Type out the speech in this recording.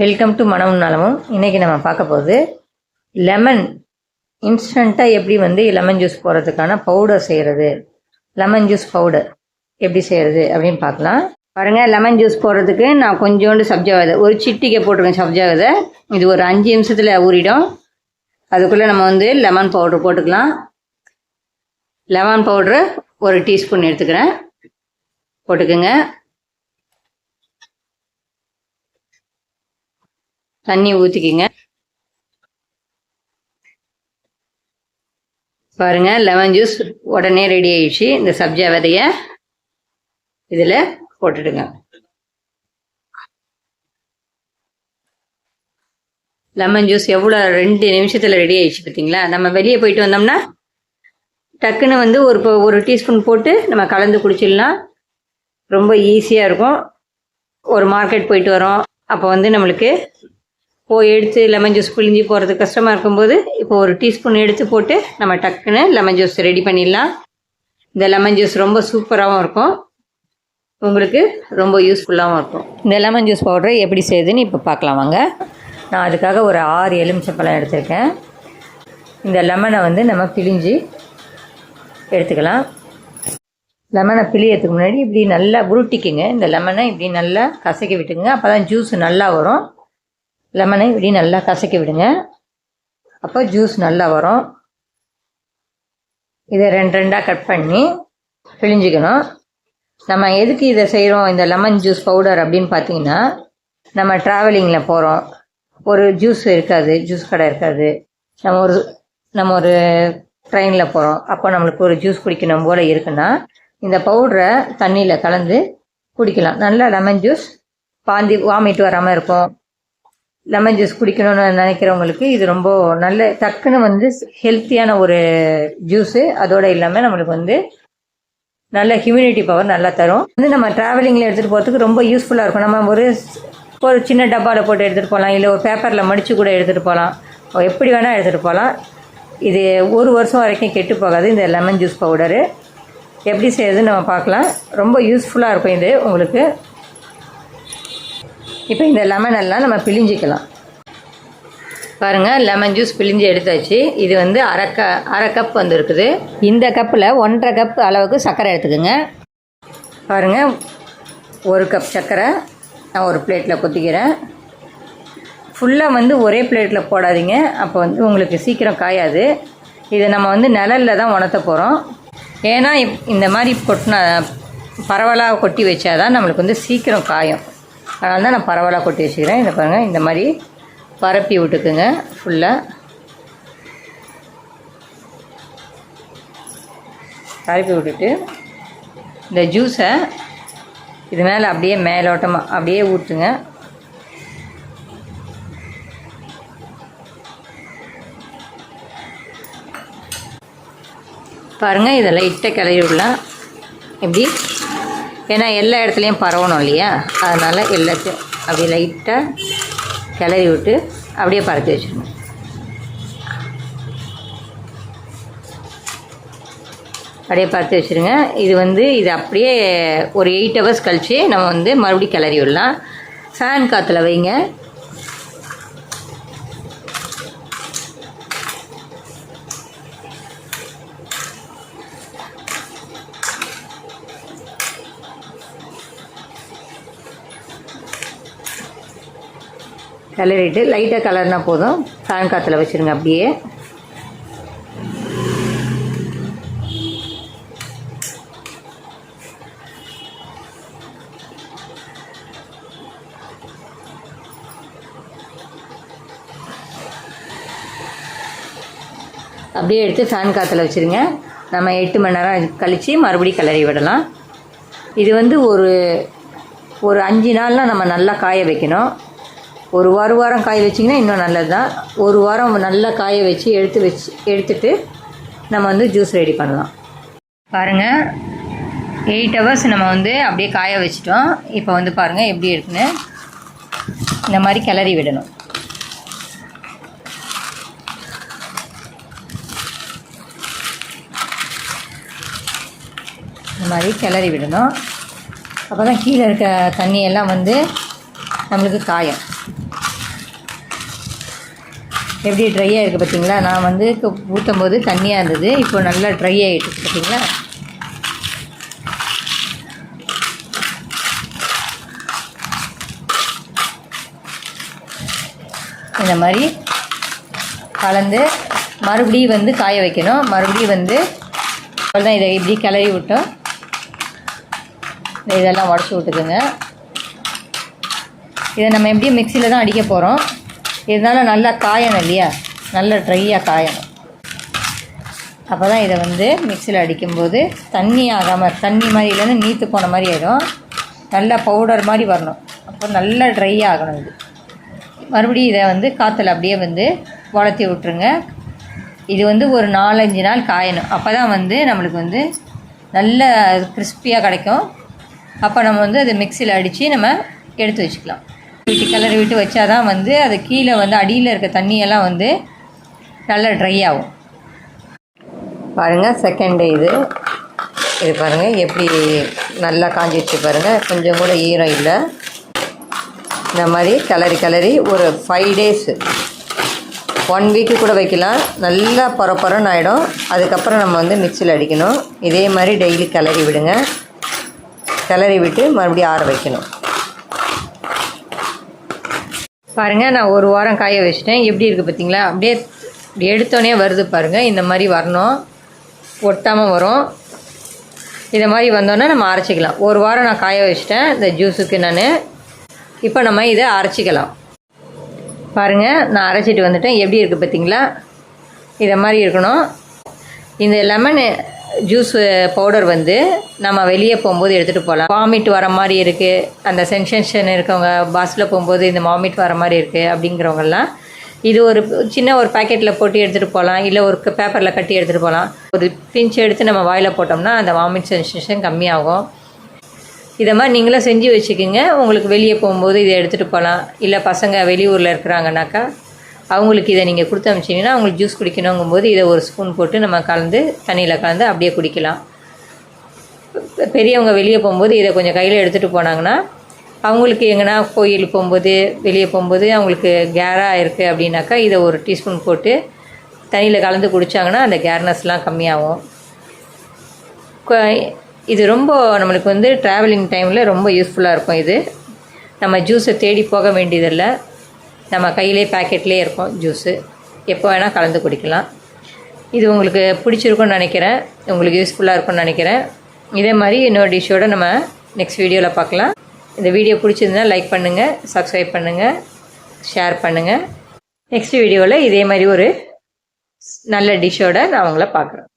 Welcome to மனமும் நலமும். இன்றைக்கி நம்ம பார்க்க போகுது லெமன் இன்ஸ்டண்ட்டாக எப்படி லெமன் ஜூஸ் போடுறதுக்கான பவுடர் செய்கிறது, லெமன் ஜூஸ் பவுடர் எப்படி செய்கிறது அப்படின்னு பார்க்கலாம். பாருங்கள், லெமன் ஜூஸ் போடுறதுக்கு நான் கொஞ்சோண்டு சப்ஜா விதை, ஒரு சிட்டிக்கை போட்டிருக்கேன் சப்ஜா விதை. இது ஒரு 5 நிமிஷத்தில் ஊறிடும். அதுக்குள்ளே நம்ம லெமன் பவுடர் போட்டுக்கலாம். லெமன் பவுட்ரு ஒரு டீஸ்பூன் எடுத்துக்கிறேன், போட்டுக்குங்க. தண்ணி ஊற்றிக்கிங்க. பாருங்கள், லெமன் ஜூஸ் உடனே ரெடி ஆயிடுச்சு. இந்த சப்ஜா விதையை இதில் போட்டுடுங்க. லெமன் ஜூஸ் எவ்வளோ 2 நிமிஷத்தில் ரெடி ஆயிடுச்சு பார்த்தீங்களா. நம்ம வெளியே போயிட்டு வந்தோம்னா டக்குன்னு ஒரு டீஸ்பூன் போட்டு நம்ம கலந்து குடிச்சிடலாம். ரொம்ப ஈஸியாக இருக்கும். ஒரு மார்க்கெட் போயிட்டு வரோம், அப்போ நம்மளுக்கு போய் எடுத்து லெமன் ஜூஸ் பிழிஞ்சி போகிறது கஷ்டமாக இருக்கும்போது இப்போ ஒரு டீஸ்பூன் எடுத்து போட்டு நம்ம டக்குன்னு லெமன் ஜூஸ் ரெடி பண்ணிடலாம். இந்த லெமன் ஜூஸ் ரொம்ப சூப்பராகவும் இருக்கும், உங்களுக்கு ரொம்ப யூஸ்ஃபுல்லாகவும் இருக்கும். இந்த லெமன் ஜூஸ் பவுடரை எப்படி செய்யுதுன்னு இப்போ பார்க்கலாம் வாங்க. நான் அதுக்காக ஒரு 6 எலுமிச்சம்பழம் எடுத்திருக்கேன். இந்த லெமனை நம்ம பிழிஞ்சு எடுத்துக்கலாம். லெமனை பிழியறதுக்கு முன்னாடி இப்படி நல்லா உருட்டிக்குங்க. இந்த லெமனை இப்படி நல்லா கசக்கி விட்டுங்க, அப்போ தான் ஜூஸ் நல்லா வரும். லெமனை இப்படி நல்லா கசக்கி விடுங்க, அப்போ ஜூஸ் நல்லா வரும். இதை 2 கட் பண்ணி பிழிஞ்சிக்கணும். நம்ம எதுக்கு இதை செய்கிறோம், இந்த லெமன் ஜூஸ் பவுடர் அப்படின்னு பார்த்தீங்கன்னா, நம்ம ட்ராவலிங்கில் போகிறோம், ஒரு ஜூஸ் இருக்காது, ஜூஸ் கடை இருக்காது, நம்ம ஒரு ட்ரெயினில் போகிறோம், அப்போ நம்மளுக்கு ஒரு ஜூஸ் குடிக்கணும் போல் இருக்குன்னா இந்த பவுடரை தண்ணியில் கலந்து குடிக்கலாம். நல்லா லெமன் ஜூஸ் வாமிட் வராமல் இருக்கும். லெமன் ஜூஸ் குடிக்கணும்னு நினைக்கிறவங்களுக்கு இது ரொம்ப நல்ல டக்குன்னு ஹெல்த்தியான ஒரு ஜூஸு. அதோடு இல்லாமல் நம்மளுக்கு நல்ல ஹியூமினிட்டி பவர் நல்லா தரும். நம்ம ட்ராவலிங்கில் எடுத்துகிட்டு போகிறதுக்கு ரொம்ப யூஸ்ஃபுல்லாக இருக்கும். நம்ம ஒரு சின்ன டப்பாவில் போட்டு எடுத்துகிட்டு போகலாம், இல்லை ஒரு பேப்பரில் மடித்து கூட எடுத்துகிட்டு போகலாம், எப்படி வேணால் எடுத்துகிட்டு போகலாம். இது 1 வருஷம் வரைக்கும் கெட்டு போகாது. இந்த லெமன் ஜூஸ் பவுடரு எப்படி செய்யுதுன்னு நம்ம பார்க்கலாம். ரொம்ப யூஸ்ஃபுல்லாக இருக்கும் இது உங்களுக்கு. இப்போ இந்த லெமன் எல்லாம் நம்ம பிழிஞ்சிக்கலாம். பாருங்கள், லெமன் ஜூஸ் பிழிஞ்சு எடுத்தாச்சு. இது அரை கப் இருக்குது. இந்த கப்பில் 1.5 கப் அளவுக்கு சர்க்கரை எடுத்துக்கோங்க. பாருங்கள், 1 கப் சர்க்கரை நான் ஒரு பிளேட்டில் கொத்திக்கிறேன். ஃபுல்லாக ஒரே பிளேட்டில் போடாதீங்க, அப்போ உங்களுக்கு சீக்கிரம் காயாது. இதை நம்ம நிழலில் தான் உணர்த்த போகிறோம். ஏன்னா இந்த மாதிரி பரவலாக கொட்டி வச்சாதான் நம்மளுக்கு சீக்கிரம் காயும். அதனால தான் நான் பரவலாக கொட்டி வச்சுக்கிறேன். இதை பாருங்கள், இந்த மாதிரி பரப்பி விட்டுக்குங்க. ஃபுல்லாக பரப்பி விட்டுட்டு இந்த ஜூஸை இது மேலே அப்படியே மேலோட்டமாக அப்படியே ஊற்றுங்க. பாருங்கள், இதை லைட்டாக கிளறி விடலாம் எப்படி, ஏன்னா எல்லா இடத்துலையும் பரவணும் இல்லையா, அதனால் எல்லாத்தையும் அப்படியே லைட்டாக கிளறி விட்டு அப்படியே பரப்பி வச்சுக்கணும். அப்படியே பரப்பி வச்சுருங்க. இது அப்படியே ஒரு 8 ஹவர்ஸ் கழித்து நம்ம மறுபடியும் கிளறி விடலாம். ஃபேன் காற்றுல வைங்க. கிளறிட்டு லைட்டாக கலர்னா போதும், ஃபேன் காற்றுல வச்சுருங்க. அப்படியே அப்படியே எடுத்து ஃபேன் காற்றுல வச்சுருங்க. நம்ம 8 மணி நேரம் கழித்து மறுபடியும் கிளறி விடலாம். இது ஒரு 5 நாள்லாம் நம்ம நல்லா காய வைக்கணும். ஒரு வாரம் காய வச்சிங்கன்னா இன்னும் நல்லது தான். 1 வாரம் நல்லா காய வச்சு எடுத்துட்டு நம்ம ஜூஸ் ரெடி பண்ணலாம். பாருங்கள், 8 ஹவர்ஸ் நம்ம அப்படியே காய வச்சிட்டோம். இப்போ பாருங்கள் எப்படி இருக்குன்னு. இந்த மாதிரி கிளறி விடணும். இந்த மாதிரி கிளறி விடணும். அப்போ தான் கீழே இருக்க தண்ணியெல்லாம் நம்மளுக்கு காயும். எப்படி ட்ரையாக இருக்குது பார்த்தீங்களா? நான் வந்து ஊற்றும் போது தண்ணியாக இருந்தது, இப்போ நல்லா ட்ரை ஆகிட்டு பார்த்தீங்களா? இந்த மாதிரி கலந்து மறுபடியும் வந்து காய வைக்கணும். மறுபடியும் வந்து அவ்வளோதான். இதை இப்படி கிளறி விட்டோம். இதெல்லாம் உடச்சி விட்டுக்குங்க. இதை நம்ம எப்படியும் மிக்சியில் தான் அடிக்க போகிறோம். இருந்தாலும் நல்லா காயணும் இல்லையா? நல்லா ட்ரையாக காயணும். அப்போ தான் இதை வந்து மிக்சியில் அடிக்கும்போது தண்ணி ஆகாமல், தண்ணி மாதிரி இல்லைன்னா நீத்து போன மாதிரி ஆகிடும். நல்லா பவுடர் மாதிரி வரணும். அப்போ நல்லா ட்ரை ஆகணும். இது மறுபடியும் இதை வந்து காற்றுல அப்படியே வந்து வளர்த்தி விட்ருங்க. இது வந்து ஒரு 4-5 நாள் காயணும். அப்போ தான் வந்து நம்மளுக்கு வந்து நல்ல கிறிஸ்பியாக கிடைக்கும். அப்போ நம்ம வந்து அதை மிக்சியில் அடித்து நம்ம எடுத்து வச்சுக்கலாம். கிளறி விட்டு வச்சா தான் வந்து அது கீழே வந்து அடியில் இருக்க தண்ணியெல்லாம் வந்து நல்லா ட்ரை ஆகும். பாருங்கள், செகண்ட் டே இது பாருங்கள் எப்படி நல்லா காஞ்சிடுச்சு பாருங்கள். கொஞ்சம் கூட ஈரம் இல்லை. இந்த மாதிரி கிளறி ஒரு 5 டேஸு 1 வீக்கு கூட வைக்கலாம். நல்லா பரன்னு ஆகிடும். அதுக்கப்புறம் நம்ம வந்து மிக்சியில் அடிக்கணும். இதே மாதிரி டெய்லி கிளறி விடுங்க. கிளறி விட்டு மறுபடியும் ஆற வைக்கணும். பாருங்கள், நான் 1 வாரம் காய வச்சிட்டேன். எப்படி இருக்குது பார்த்தீங்களா? அப்படியே எடுத்தோடனே வருது பாருங்கள். இந்த மாதிரி வரணும், ஒட்டாமல் வரும். இதை மாதிரி வந்தோன்னே நம்ம அரைச்சிக்கலாம். 1 வாரம் நான் காய வச்சிட்டேன் இந்த ஜூஸுக்கு நான். இப்போ நம்ம இதை அரைச்சிக்கலாம். பாருங்கள், நான் அரைச்சிட்டு வந்துட்டேன். எப்படி இருக்குது பார்த்தீங்களா? இதை மாதிரி இருக்கணும். இந்த லெமன் ஜூஸ் பவுடர் வந்து நம்ம வெளியே போகும்போது எடுத்துகிட்டு போகலாம். வாமிட் வர மாதிரி இருக்குது, அந்த சென்சேஷன் இருக்கவங்க, பஸ்ஸில் போகும்போது இந்த வாமிட் வர மாதிரி இருக்குது அப்படிங்கிறவங்கெல்லாம் இது ஒரு சின்ன ஒரு பேக்கெட்டில் போட்டு எடுத்துகிட்டு போகலாம். இல்லை ஒரு பேப்பரில் கட்டி எடுத்துகிட்டு போகலாம். ஒரு பிஞ்ச் எடுத்து நம்ம வாயில் போட்டோம்னா அந்த வாமிட் சென்சேஷன் கம்மியாகும். இதை மாதிரி நீங்களும் செஞ்சு வச்சுக்கோங்க. உங்களுக்கு வெளியே போகும்போது இதை எடுத்துகிட்டு போகலாம். இல்லை பசங்க வெளியூரில் இருக்கிறாங்கனாக்கா அவங்களுக்கு இதை நீங்கள் கொடுத்து அனுப்பிச்சிங்கன்னா அவங்களுக்கு ஜூஸ் குடிக்கணுங்கும்போது இதை ஒரு ஸ்பூன் போட்டு நம்ம கலந்து தண்ணியில் கலந்து அப்படியே குடிக்கலாம். பெரியவங்க வெளியே போகும்போது இதை கொஞ்சம் கையில் எடுத்துகிட்டு போனாங்கன்னா அவங்களுக்கு எங்கன்னா கோயில் போகும்போது வெளியே போகும்போது அவங்களுக்கு கேராக இருக்குது அப்படின்னாக்கா இதை ஒரு டீஸ்பூன் போட்டு தண்ணியில் கலந்து குடித்தாங்கன்னா அந்த கேர்னஸ்லாம் கம்மியாகும். இது ரொம்ப நம்மளுக்கு வந்து ட்ராவலிங் டைமில் ரொம்ப யூஸ்ஃபுல்லாக இருக்கும். இது நம்ம ஜூஸை தேடி போக வேண்டியதில்லை. நம்ம கையிலே பேக்கெட்லேயே இருக்கும் ஜூஸு. எப்போ வேணால் கலந்து குடிக்கலாம். இது உங்களுக்கு பிடிச்சிருக்குன்னு நினைக்கிறேன். உங்களுக்கு யூஸ்ஃபுல்லாக இருக்கும்னு நினைக்கிறேன். இதே மாதிரி இன்னொரு டிஷ்ஷோடு நம்ம நெக்ஸ்ட் வீடியோவில் பார்க்கலாம். இந்த வீடியோ பிடிச்சிருந்தால் லைக் பண்ணுங்கள், சப்ஸ்கிரைப் பண்ணுங்கள், ஷேர் பண்ணுங்கள். நெக்ஸ்ட் வீடியோவில் இதே மாதிரி ஒரு நல்ல டிஷ்ஷோடு நான் உங்களை பார்க்குறேன்.